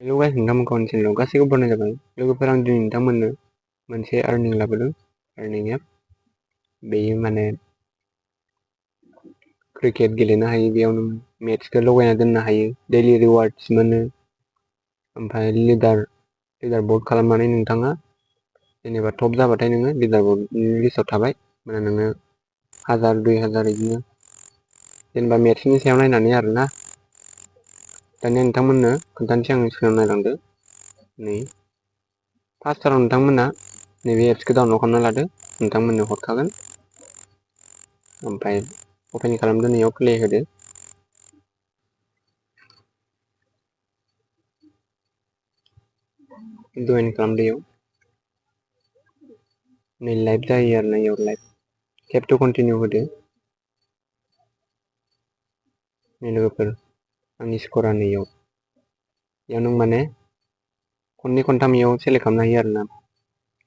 हेल' guys, नोंथांमोनखौ आंनि चेनेलाव गासैखौबो बरायनाय जाबाय। लोगोफोर, आं दिनै नोंथांमोननो मोनसे आर्निं लाबोदों। आर्निं एप बेयो माने क्रिकेट गेलेनो हायो, बेयाव नों मेट्सखौ लगायना दोननो हायो, दैलि रिवार्ड्स मोनो, ओमफ्राय लिडार बर्ड खालामनानै नोंथाङा जेनेबा टप जाबाथाय नोङो लिडार बर्डनि लिस्टआव थाबाय, माने नोङो 1000 2000 बिदिनो जेनेबा मेट्सनि सायाव नायनानै आरोना। दानिया नोंथांमोननो खोन्थानोसै आं सिगाङाव नायलांदो। नै फार्स्टआव नोंथांमोना नैबे एप्सखौ डाउनलड खालामना लादो, नोंथांमोननो हरखागोन। ओमफ्राय अपेन खालामदो, नैयाव प्ले होदो। जइन खालामदो, इयाव नै लाइभ जायो आरोना, इयाव लाइभ टेप टु कन्टिनिउ होदो। नै लोगोफोर, आंनि स्करा नैयाव नों माने खननै खनथाम इयाव सेलेक्ट खालामनो हायो आरोना।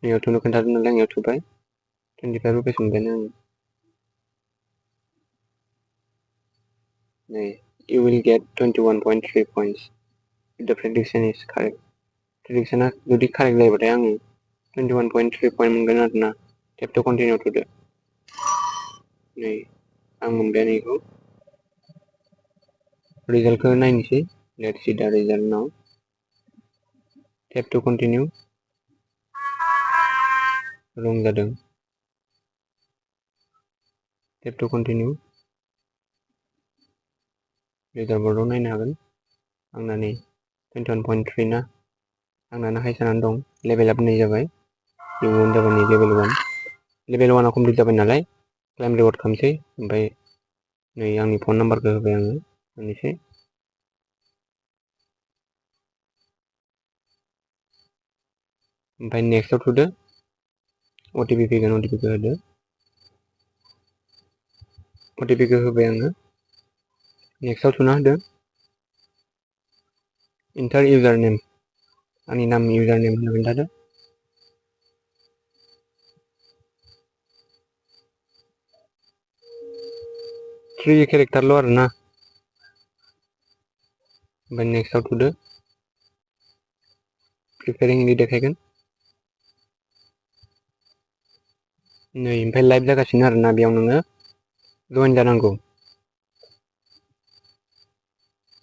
नैयाव थुनो खोन्थादों नालाय आं थुबाय, 25 रुपिस मोनबाय आङो। नै you will get 21.3 points if the prediction is correct. प्रेडिक्शना जुदि कारेक्ट जायोबाथाय आङो 21.3 पइन्ट मोनगोन आरोना। टेप टु कन्टिनिउ थुदो। नै आं मोनबाय नैखौ। रिजाल्टखौ नायनोसै। Let's see the result now. Tap to continue. रं जादों। Tap to continue. रिजाल्ट बर्डआव नायनो हागोन। आंना नै 21.3 ना, आंनानो हाइस जानानै दं। लेभेल आप नै जाबाय। इउन जाबाय नै लेभेल 1। लेभेल 1आ कमप्लिट जाबाय नालाय क्लाइम रिवार्ड खालामसै। ओमफ्राय नै आंनि फन नाम्बारखौ होबाय आङो, होनोसै। ओमफ्राय नेक्स्टआव थुदो। अटिपि फैगोन, अटिपिखौ होदो। अटिपिखौ होबाय आङो। नेक्स्टआव थुना होदो। इन्टार इउजार नेम, आंनि नाम इउजार नेम होनो खोन्थादो। थ्रि केरेक्टारल' आरोना। ओमफ्राय नेक्स्टआव थुदो। प्रिपेरिं इदि देखायगोन। नै ओमफ्राय लाइभ जागासिनो आरोना, बेयाव नोङो जइन जानांगौ।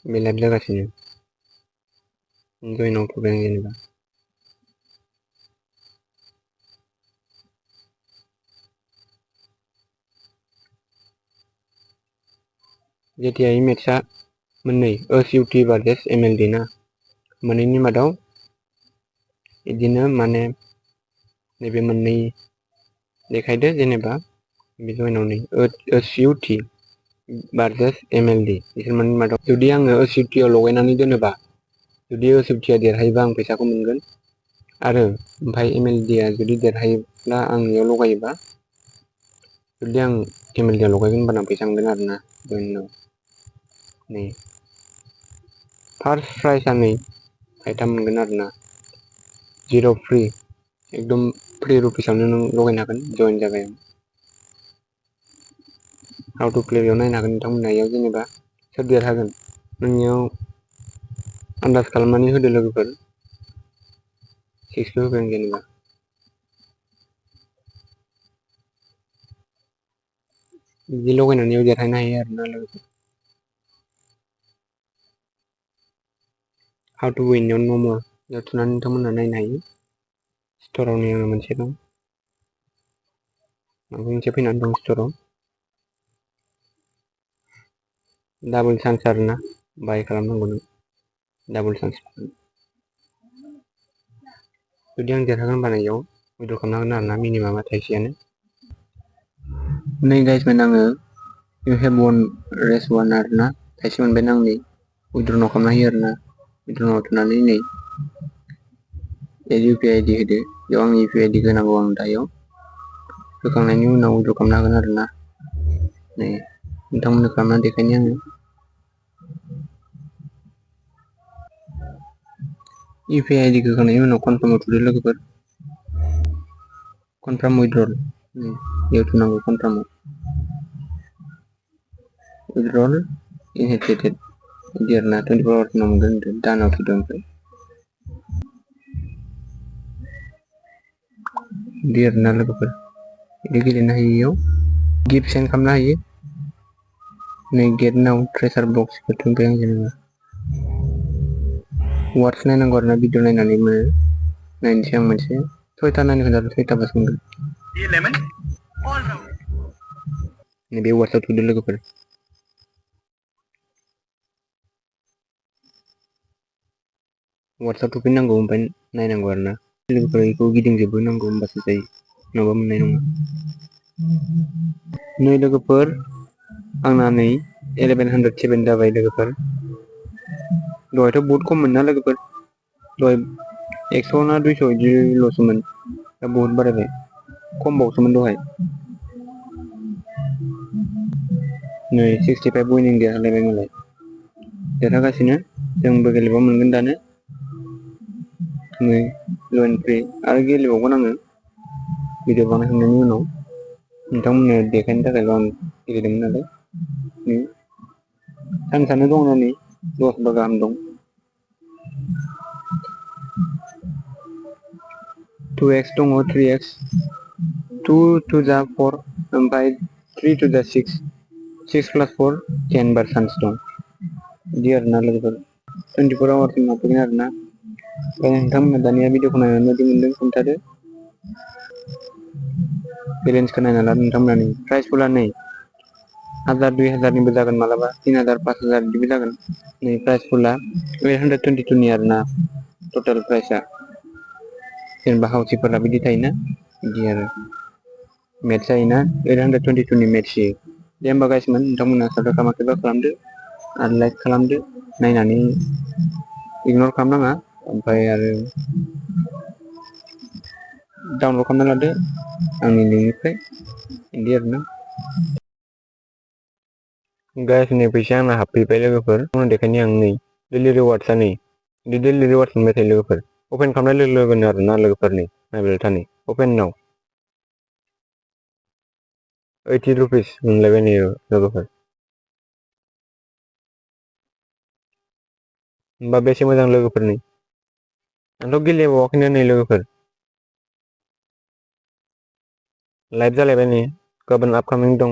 बे लाइभ जागासिनो। जइनाव थुबाय आं जेनेबा। जेटिआइ मेट्सआ मोननै OSUT भार्सेस MLD ना, मोननैनि मादाव बिदिनो माने नैबे मोननै देखायदो जेनेबा। बे जइनाव नै OSUT भार्सेस MLD, बिसोर मोननैनि मादाव जुदि आङो OSUT आव लगायनानै दोनोबा, जुदि OSUT आ देरहायोबा आं फैसाखौ मोनगोन। आरो ओमफ्राय MLD आ जुदि देरहायोब्ला आं इयाव लगायोबा, जुदि आं MLD आव लगायगोन होनबा आं फैसा मोनगोन आरोना। जइनाव नै फार्स्ट प्राइजआ नै 5 मोनगोन आरोना। 0 फ्रि, एकदम फ्रि रुपिसावनो नों लगायनो हागोन। जइन जाबाय आं। हाउ टु प्ले बेयाव नायनो हागोन नोंथांमोना। इयाव जेनेबा सोर देरहागोन नोंनियाव आन्दाज खालामनानै होदो लोगोफोर। 6 होगोन जेनेबा। बिदि लगायनानै देरहानो हायो आरोना लोगोफोर। हाउ टु विन नो मोर, बेयाव थुनानै नोंथांमोना नायनो हायो। स्ट'राव नै आंना मोनसे दं, माबा मोनसे फैनानै दं स्ट'राव। डाबल चान्स आरोना, बाय खालामनांगौ नों डाबल चान्स। जुदि आं देरहागोन होनबा इयाव उइड्र खालामनो हागोन आरोना, मिनिमामा थाइसेयानो। नै गाइसमोन, आङो इउ हेभ वन रेस वान आरोना, थाइसे मोनबायना आं नै उइड्र खालामना होयो आरोना। उइड्र थुनानै नै UPI ID होदो। बेयाव आंनि UPI ID होनांगौ आं दा इयाव। होखांनायनि उनाव उइड्र खालामनो हागोन आरोना। नै नोंथांमोननो खालामनानै देखायनि आङो। UPI ID होखांनायनि उनाव कनफार्माव थुदो लोगोफोर। कनफार्म उइड्रल, बेयाव थुनांगौ कनफार्माव। उइड्रल इनहेरिटेड बिदि आरोना, 24 आवार्सनि उनाव मोनगोन होनदों। दानाव थुदो ओमफ्राय बिदि आरोना लोगोफोर बिदि गेलेनो हायो इयाव गिफ्ट सेन्ड खालामनो हायो नै गेट नाउ ट्रेसार बक्सफोर थुनबाय आं जेनेबा वार्डस नायनांगौ आरोना भिडिअ नायनानै मोनो नायनोसै आं मोनसे 6था नायनो खोन्थादों 6था बास मोनगोन नैबे वार्डसआव थुदो लोगोफोर वार्डसआव थुफिननांगौ ओमफ्राय नायनांगौ आरोना लोगोफोर बेखौ गिदिंजोबहोनांगौ होमबासो जायो नङाबा मोननाय नङा नै लोगोफोर आंना नै 1107 जाबाय लोगोफोर दहायथ' बहुद खममोन ना लोगोफोर दहाय 100 ना 200 बिदिल'सोमोन दा बहुद बारायबाय खमबावसोमोन दहाय नै 65 उइनिं देरहालायबाय मालाय देरहागासिनो जोंबो गेलेबा मोनगोन दानो नै जइन फ्रि आरो गेलेबावगोन आङो भिडिअ बानायखांनायनि उनाव नोंथांमोननो देखायनो थाखायल' आं गेलेदोंमोन नालाय चान्सआनो दङ नै 10 गाहाम दं 2x दङ 3x 2 to the 4 ओमफ्राय 3 to the 6 6 plus 4 10 बार चान्स दं बिदि आरोना लोगोफोर 24 आवार्स हाबफैगोन आरोना नोंथांमोना दानिया भिडिअखौ नायनानै माबायदि मोन्दों खोन्थादो बेलेन्सखौ नायना ला नोंथांमोना प्राइसफोरा नै 1000 2000निबो जागोन मालाबा 3000 5000 बिदिबो जागोन नै प्राइसफुला 822 नि आरोना टटेल प्राइसआ जेनेबा हाउसिफोरा बिदि थायोना बिदि आरो मेट्स जायोना 822 नि मेट्स जायो दे होमबा गाइसमोन नोंथांमोना साबसक्राइब खालामाखैबा खालामदो आरो लाइक खालामदो नायनानै इगनर खालामनाङा ओमफ्राय आरो डाउनलड खालामना लादो आंनि लिंकनिफ्राय बिदि आरोना गाइसनि फैसा आंना हाबफैबाय लोगोफोर उनाव देखायनि आं नै डेलि रिवार्ड्सआ नै डेलि रिवार्ड्स मोनबाय थायो लोगोफोर अपेन खालामनाय लोगो लोगोनो आरोना लोगोफोरनि नायबाय थानि अपेन नाव 80 रुपिस मोनलायबाय नै लोगोफोर होमबा बेसे मोजां लोगोफोरनि आंथ' गेलेबावाखैनो नै लोगोफोर लाइभ जालायबाय नै गाबोन आपकामिं दं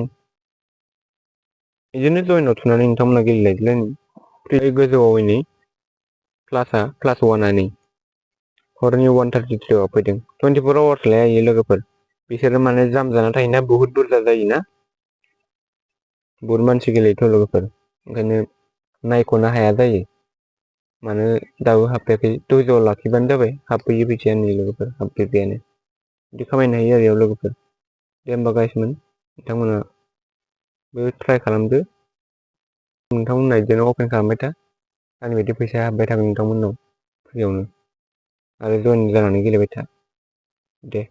बिदिनो जइनाव थुनानै नोंथांमोना गेलेलायदोलाय नै गोजौआव नै क्लास 1आ नै हरनि 1:33 आव फैदों 24 आवार्स लाया लोगोफोर बिसोरो माने जाम जाना थायोना बुहुत बुरजा जायोना बुहुत मानसि गेलेयोथ' लोगोफोर ओंखायनो नायख'नो हाया जायो मानो दाबो हाबफैयाखै धैज' लाखिबानो जाबाय हाबफैयो फैसाया नै लोगोफोर हाबफैबायानो बिदि खामायनो हायो आरो इयाव लोगोफोर दे होमबा गाइसमोन नोंथांमोनाबो ट्राइ खालामदो नोंथांमोना बिदिनो अपेन खालामबाय था आंनि बायदि फैसा हाबबाय थागोन नोंथांमोननाव फ्रियावनो आरो जइन जानानै गेलेबाय था दे